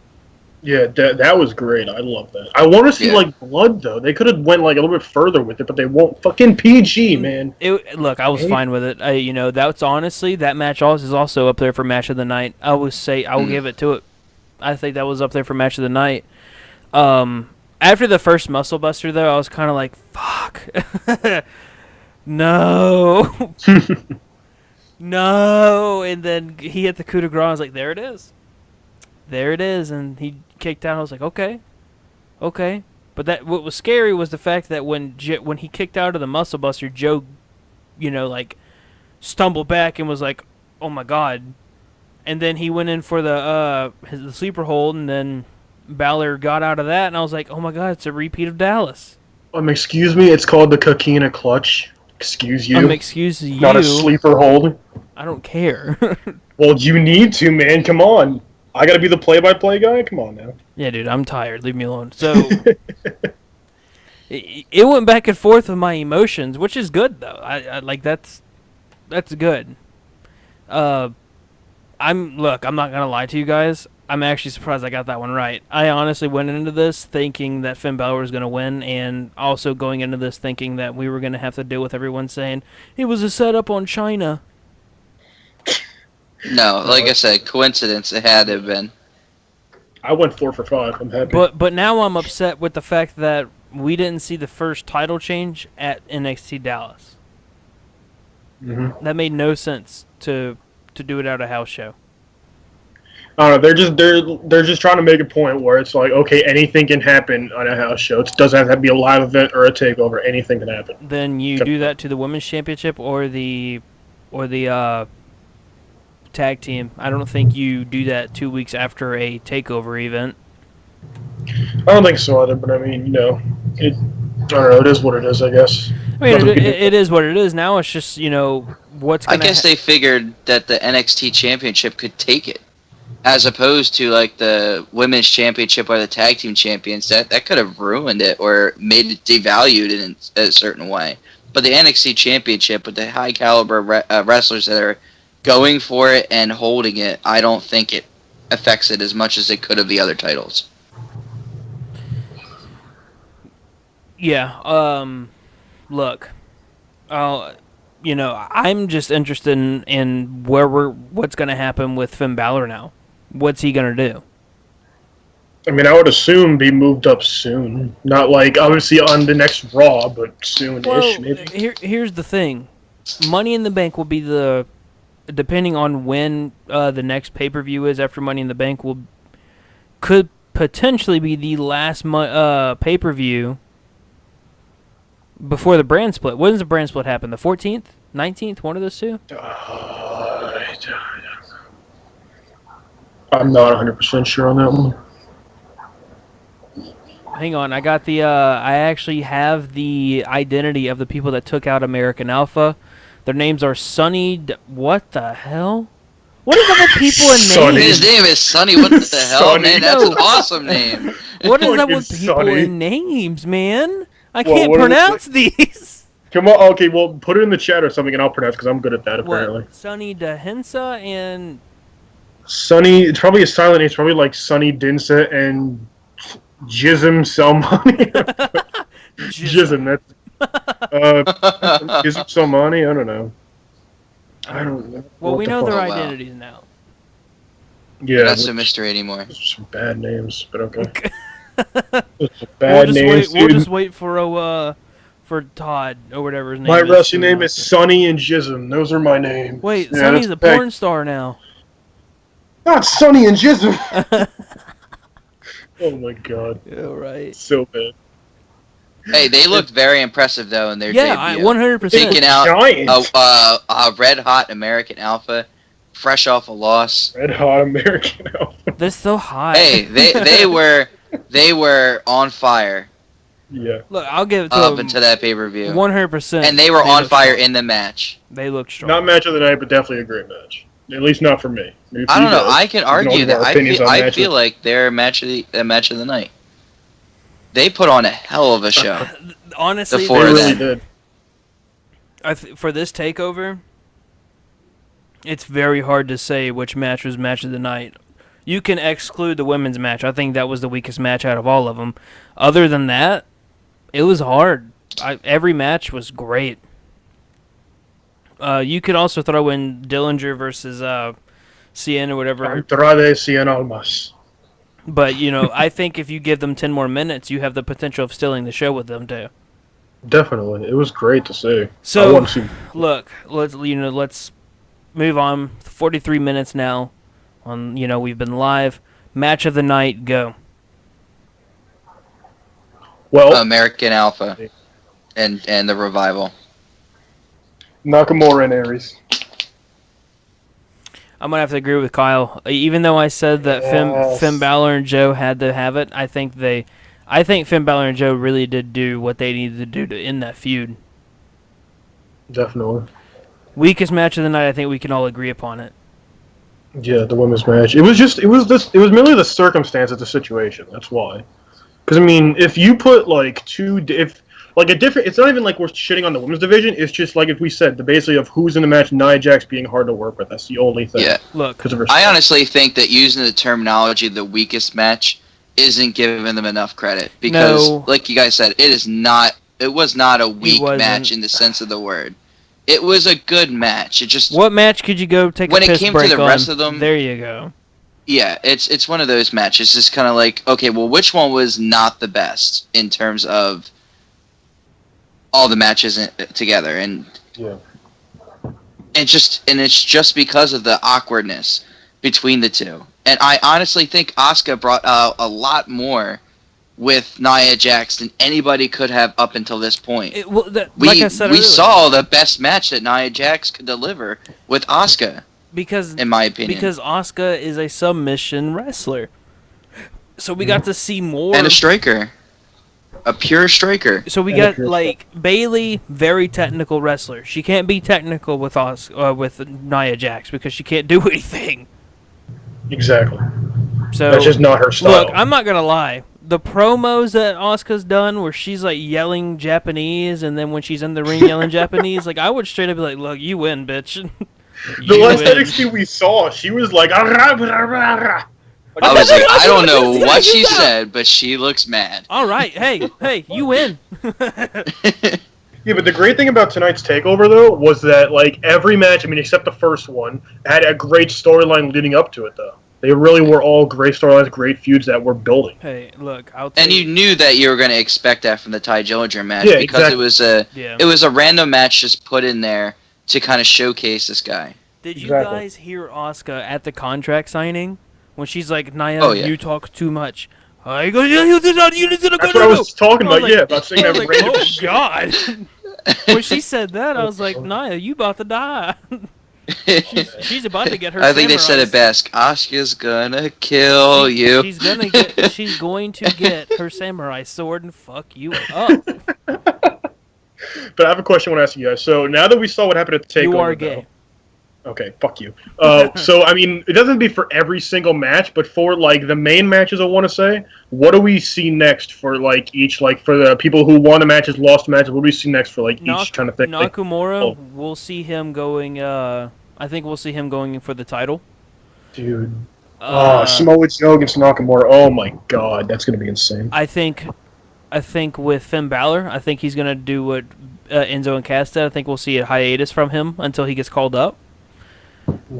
Yeah, that was great. I love that. I want to see like blood though. They could have went like a little bit further with it, but they won't. Fucking PG, man. Look, I was fine with it. That's honestly that match is also up there for match of the night. I will give it to it. I think that was up there for match of the night. After the first muscle buster though, I was kind of like, fuck. No. No. And then he hit the coup de grace. I was like, there it is. There it is. And he kicked out. I was like, okay. But what was scary was the fact that when he kicked out of the muscle buster, Joe, stumbled back and was like, oh my God. And then he went in for the sleeper hold, and then Balor got out of that. And I was like, oh my God, it's a repeat of Dallas. Excuse me, it's called the Coquina Clutch. Excuse you. Excuse you. Not a sleeper hold. I don't care. Well, you need to, man. Come on. I gotta be the play-by-play guy? Come on now. Yeah, dude, I'm tired. Leave me alone. So, it went back and forth with my emotions, which is good, though. I like, that's good. I'm not gonna lie to you guys. I'm actually surprised I got that one right. I honestly went into this thinking that Finn Balor was going to win, and also going into this thinking that we were going to have to deal with everyone saying, it was a setup on China. No, like I said, coincidence. It had to have been. I went 4 for 5. I'm happy. But now I'm upset with the fact that we didn't see the first title change at NXT Dallas. Mm-hmm. That made no sense to do it at a house show. I don't know. They're just trying to make a point where it's like, okay, anything can happen on a house show. It doesn't have to be a live event or a takeover. Anything can happen. Then you do that to the women's championship or the tag team. I don't think you do that 2 weeks after a takeover event. I don't think so either. But I mean, I don't know. It is what it is, I guess. I mean, it is what it is. Now it's just, what's I going to guess they figured that the NXT Championship could take it, as opposed to like the Women's Championship or the Tag Team Champions. That could have ruined it or made it devalued in a certain way. But the NXT Championship with the high caliber wrestlers that are going for it and holding it, I don't think it affects it as much as it could of the other titles. Yeah. Look, I'm just interested in what's going to happen with Finn Balor now. What's he going to do? I mean, I would assume be moved up soon. Not like, obviously, on the next Raw, but soon-ish, maybe. Here's the thing. Money in the Bank will be depending on when the next pay-per-view is after Money in the Bank, could potentially be the last pay-per-view before the brand split. When does the brand split happen? The 14th? 19th? One of those two? I'm not 100% sure on that one. Hang on, I got I actually have the identity of the people that took out American Alpha. Their names are Sonny. What the hell? What is up with people in names? His name is Sonny. What the hell, man? That's an awesome name. What is up with people Sonny. in names, man? I can't pronounce these. Come on, okay, well, put it in the chat or something, and I'll pronounce, because I'm good at that, apparently. Sonny Dahinsa and... Sonny, it's probably a silent name. It's probably like Sonny Dinsa and Jism Salmani. Jism, that's... Jism Salmani? I don't know. I don't know. Well, we know their identities now. Yeah. That's a mystery anymore. Those are some bad names, but okay. Bad names, We'll just wait for Todd or whatever his name my is. My wrestling name is Sonny and Jism. Those are my names. Wait, yeah, Sonny's a porn star now. Not Sonny and Jism. Oh my god. Yeah, right. So bad. Hey, they looked very impressive though in their debut. Yeah, 100%. Taking out a red hot American Alpha, fresh off a loss. Red hot American Alpha. They're so hot. Hey, they were on fire. Yeah. Look, I'll give it to up them until that pay-per-view. 100%. And they were on fire in the match. They look strong. Not match of the night, but definitely a great match. At least not for me. I don't know. I can argue that. I feel like they're match of the night. They put on a hell of a show. Honestly, they really did. For this takeover, it's very hard to say which match was match of the night. You can exclude the women's match. I think that was the weakest match out of all of them. Other than that, it was hard. Every match was great. You could also throw in Dillinger versus Cien or whatever. Andrade Cien Almas. But, I think if you give them 10 more minutes, you have the potential of stealing the show with them, too. Definitely. It was great to see. So, look, let's move on. 43 minutes now. We've been live. Match of the night, go. Well, American Alpha and the Revival. Nakamura and Aries. I'm going to have to agree with Kyle. Even though I said that Finn Balor and Joe had to have it, I think Finn Balor and Joe really did do what they needed to do to end that feud. Definitely. Weakest match of the night, I think we can all agree upon it. Yeah, the women's match. It was merely the circumstance of the situation. That's why. Because I mean, if you put it's not even like we're shitting on the women's division. It's just like if we said the basically of who's in the match, Nia Jax being hard to work with. That's the only thing. Yeah. Look, I honestly think that using the terminology "the weakest match" isn't giving them enough credit because, like you guys said, it was not a weak match in the sense of the word. It was a good match. It just what match could you go take when a piss it came break to the on? rest of them? There you go. Yeah, it's one of those matches. It's kind of like, okay, well, which one was not the best in terms of all the matches together, and it's just because of the awkwardness between the two. And I honestly think Asuka brought out a lot more with Nia Jax than anybody could have up until this point. Like I said we earlier, saw the best match that Nia Jax could deliver with Asuka. Because, in my opinion, because Asuka is a submission wrestler, so we got to see more and a striker. A pure striker. So we And a got pure like Bailey, very technical wrestler. She can't be technical with with Nia Jax because she can't do anything. Exactly. So That's just not her style. Look, I'm not gonna lie. The promos that Asuka's done, where she's like yelling Japanese, and then when she's in the ring yelling Japanese, like I would straight up be like, "Look, you win, bitch." The last NXT we saw, she was like, I was like, I don't know what she said, but she looks mad. All right, hey, you win. Yeah, but the great thing about tonight's takeover though was that like every match, I mean, except the first one, had a great storyline leading up to it though. They really were all great storylines, great feuds that were building. Hey, look, and you knew that you were going to expect that from the Ty Dillinger match because exactly. it was a random match just put in there to kind of showcase this guy. Did you guys hear Asuka at the contract signing when she's like, "Nia, you talk too much." That's what I was talking about. About saying that random shit. God. When she said that, I was like, "Nia, you about to die." She's about to get her. I think they said it best. Asuka's gonna kill you. She's going to get her samurai sword and fuck you up. But I have a question I want to ask you guys. So now that we saw what happened at the takeover, you are gay. Okay, fuck you. So I mean, it doesn't be for every single match, but for like the main matches, I want to say, what do we see next for like each, like for the people who won the matches, lost the matches? What do we see next for like each kind of thing? Nakamura, we'll see him going. I think we'll see him going for the title. Dude, Samoa Joe against Nakamura. Oh my god, that's gonna be insane. I think with Finn Balor, I think he's gonna do what Enzo and Cass did. I think we'll see a hiatus from him until he gets called up.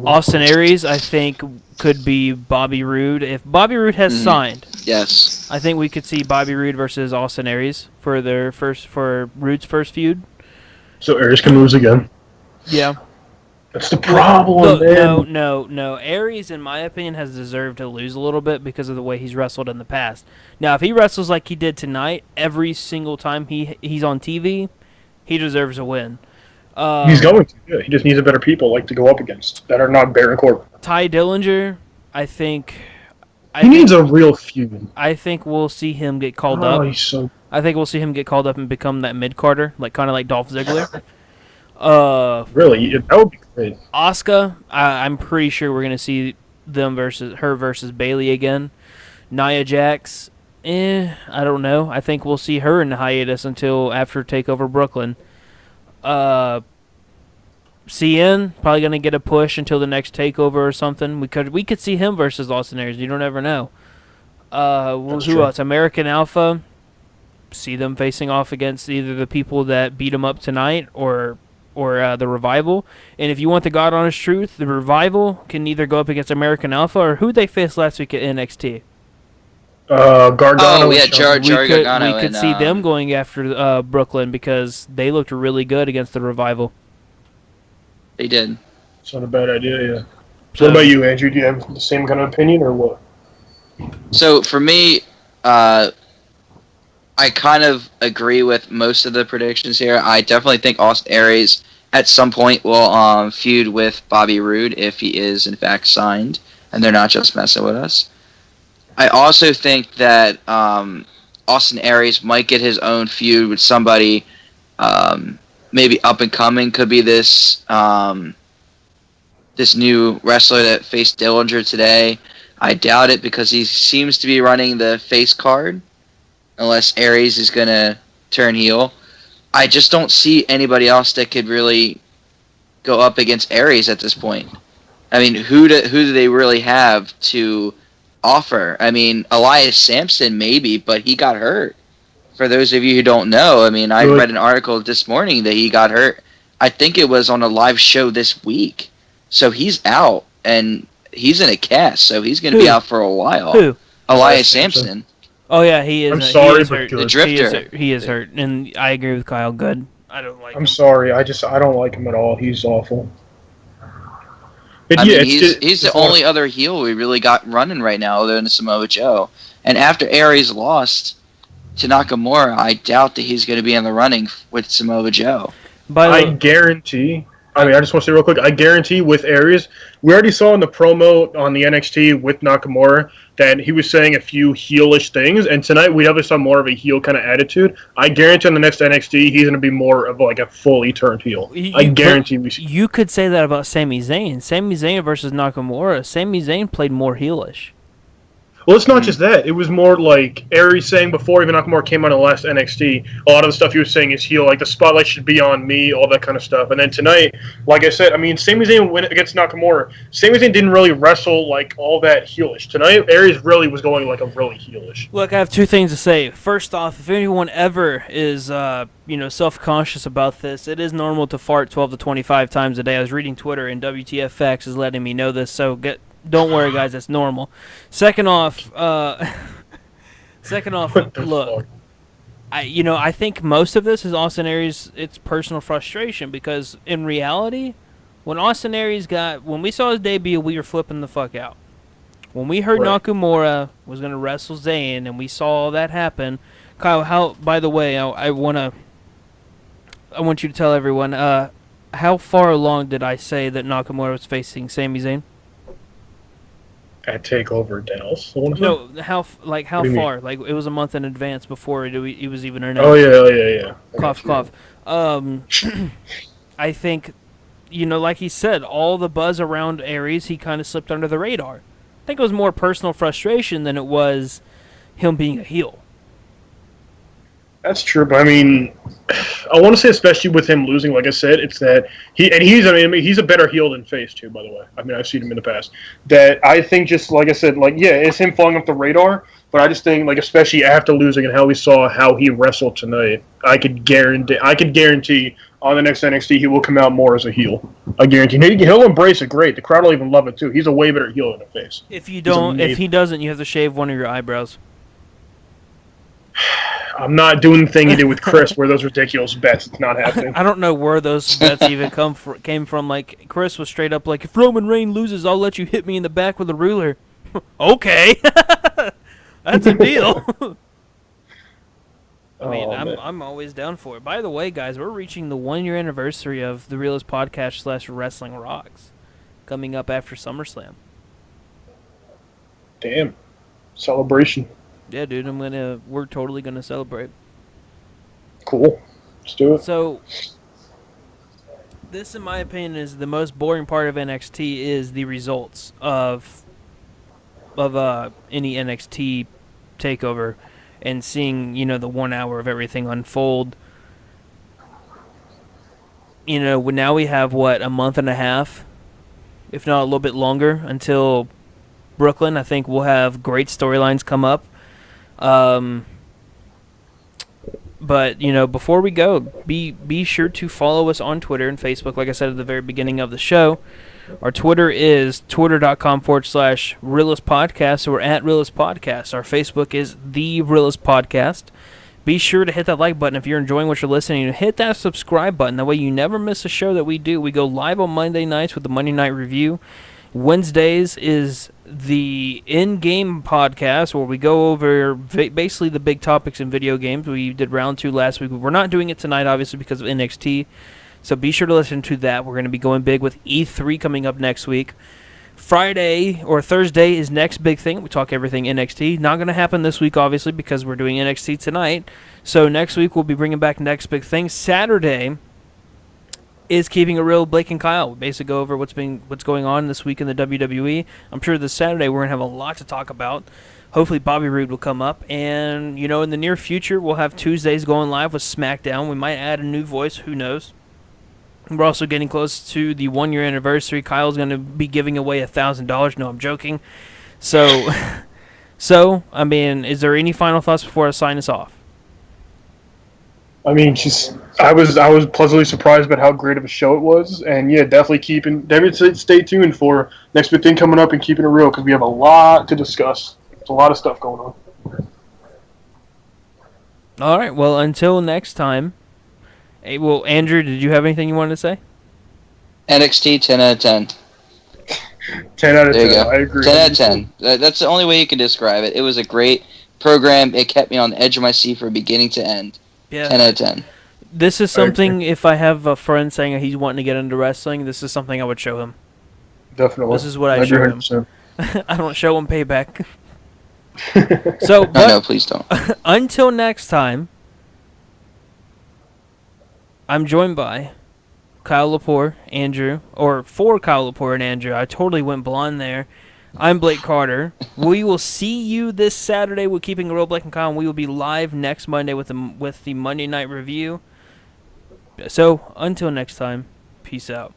Austin Aries, I think, could be Bobby Roode. If Bobby Roode has signed, yes, I think we could see Bobby Roode versus Austin Aries for Roode's first feud. So Aries can lose again. Yeah. That's the problem, man. No. Aries, in my opinion, has deserved to lose a little bit because of the way he's wrestled in the past. Now, if he wrestles like he did tonight, every single time he's on TV, he deserves a win. He's going to. Yeah, he just needs a better people to go up against that are not Baron Corbin. Ty Dillinger, I think needs a real feud. I think we'll see him get called up. He's so. I think we'll see him get called up and become that mid-carder, kind of like Dolph Ziggler. Really, that would be great. Asuka, I'm pretty sure we're gonna see them versus Bailey again. Nia Jax, I don't know. I think we'll see her in the hiatus until after Takeover Brooklyn. CN probably gonna get a push until the next Takeover or something. We could see him versus Austin Aries. You don't ever know. Who else? American Alpha. See them facing off against either the people that beat them up tonight or the Revival. And if you want the God honest truth, the Revival can either go up against American Alpha or who they faced last week at NXT. Gargano. Oh, yeah, Gargano. We could see them going after Brooklyn because they looked really good against the Revival. They did. It's not a bad idea, yeah. So what about you, Andrew? Do you have the same kind of opinion or what? So for me, I kind of agree with most of the predictions here. I definitely think Austin Aries at some point will feud with Bobby Roode if he is in fact signed and they're not just messing with us. I also think that Austin Aries might get his own feud with somebody maybe up and coming. Could be this this new wrestler that faced Dillinger today. I doubt it because he seems to be running the face card unless Aries is going to turn heel. I just don't see anybody else that could really go up against Aries at this point. I mean, who do they really have to offer? I mean, Elias Sampson maybe, but he got hurt. For those of you who don't know, I mean, I read an article this morning that he got hurt. I think it was on a live show this week. So he's out, and he's in a cast, so he's going to be out for a while. Who? Elias Sampson. Oh, yeah, he is. I'm sorry, but hurt. The Drifter. He is hurt, and I agree with Kyle. Good. I don't like him. I'm sorry. I don't like him at all. He's awful. But I mean, he's the only other heel we really got running right now other than Samoa Joe. And after Aries lost to Nakamura, I doubt that he's going to be in the running with Samoa Joe. I guarantee I just want to say real quick, I guarantee with Aries, we already saw in the promo on the NXT with Nakamura that he was saying a few heelish things, and tonight we definitely saw more of a heel kind of attitude. I guarantee on the next NXT, he's going to be more of like a fully turned heel. I guarantee we see. You could say that about Sami Zayn. Sami Zayn versus Nakamura. Sami Zayn played more heelish. Well, it's not just that. It was more like Aries saying before even Nakamura came on the last NXT, a lot of the stuff he was saying is heel, like the spotlight should be on me, all that kind of stuff. And then tonight, like I said, I mean, Sami Zayn went against Nakamura. Sami Zayn didn't really wrestle like all that heelish. Tonight, Aries really was going like a really heelish. Look, I have two things to say. First off, if anyone ever is self-conscious about this, it is normal to fart 12 to 25 times a day. I was reading Twitter, and WTFX is letting me know this, so don't worry, guys. That's normal. Second off, look, I think most of this is Austin Aries. It's personal frustration because in reality, when we saw his debut, we were flipping the fuck out. When we heard Nakamura was going to wrestle Zayn, and we saw all that happen, Kyle. By the way, I want you to tell everyone how far along did I say that Nakamura was facing Sami Zayn? At Takeover Dallas. No, how far? Like it was a month in advance before it was even announced. Oh yeah. Cough. I think, like he said, all the buzz around Aries, he kind of slipped under the radar. I think it was more personal frustration than it was him being a heel. That's true, but I mean, I want to say especially with him losing, like I said, it's that he's a better heel than face too. By the way, I mean I've seen him in the past. That I think just like I said, it's him falling off the radar. But I just think especially after losing and how we saw how he wrestled tonight, I could guarantee on the next NXT he will come out more as a heel. I guarantee he'll embrace it great. The crowd will even love it too. He's a way better heel than a face. If he doesn't, you have to shave one of your eyebrows. I'm not doing the thing you did with Chris where those ridiculous bets. It's not happening. I don't know where those bets even came from. Like, Chris was straight up like, if Roman Reigns loses, I'll let you hit me in the back with a ruler. Okay. That's a deal. I'm always down for it. By the way, guys, we're reaching the 1-year anniversary of the Realest Podcast / Wrestling Rocks coming up after SummerSlam. Damn. Celebration. Yeah, dude, we're totally gonna celebrate. Cool. Let's do it. So, this, in my opinion, is the most boring part of NXT is the results of any NXT takeover and seeing, the 1 hour of everything unfold. Now we have, a month and a half, if not a little bit longer, until Brooklyn. I think we'll have great storylines come up. But before we go, be sure to follow us on Twitter and Facebook. Like I said at the very beginning of the show, our Twitter is twitter.com/Realest Podcast. We're at Realest Podcast. Our Facebook is The Realest Podcast. Be sure to hit that like button if you're enjoying what you're listening to. Hit that subscribe button. That way you never miss a show that we do. We go live on Monday nights with the Monday Night Review. Wednesdays is the in-game podcast where we go over basically the big topics in video games. We did round 2 last week. We're not doing it tonight, obviously, because of NXT. So be sure to listen to that. We're going to be going big with E3 coming up next week. Friday or Thursday is next big thing. We talk everything NXT. Not going to happen this week, obviously, because we're doing NXT tonight. So next week we'll be bringing back next big thing. Saturday is Keeping It Real, Blake and Kyle. We basically go over what's going on this week in the WWE. I'm sure this Saturday we're going to have a lot to talk about. Hopefully Bobby Roode will come up. And, in the near future, we'll have Tuesdays going live with SmackDown. We might add a new voice. Who knows? We're also getting close to the 1-year anniversary. Kyle's going to be giving away $1,000. No, I'm joking. So, is there any final thoughts before I sign us off? I mean, I was pleasantly surprised about how great of a show it was, and yeah, definitely stay tuned for next big thing coming up and keeping it real because we have a lot to discuss. There's a lot of stuff going on. All right. Well, until next time. Hey, well, Andrew, did you have anything you wanted to say? NXT 10 out of 10. 10 out of 10. There you go. I agree. 10 out of 10. That's the only way you can describe it. It was a great program. It kept me on the edge of my seat from beginning to end. Yeah. 10 out of 10. This is something, if I have a friend saying he's wanting to get into wrestling, this is something I would show him. Definitely. This is what I show him. 100%. I don't show him payback. So, Oh, no, please don't. Until next time, I'm joined by Kyle Lepore, Andrew, or for Kyle Lepore and Andrew. I totally went blonde there. I'm Blake Carter. We will see you this Saturday with Keeping It Real, Blake and Kyle, and we will be live next Monday with the Monday Night Review. So, until next time, peace out.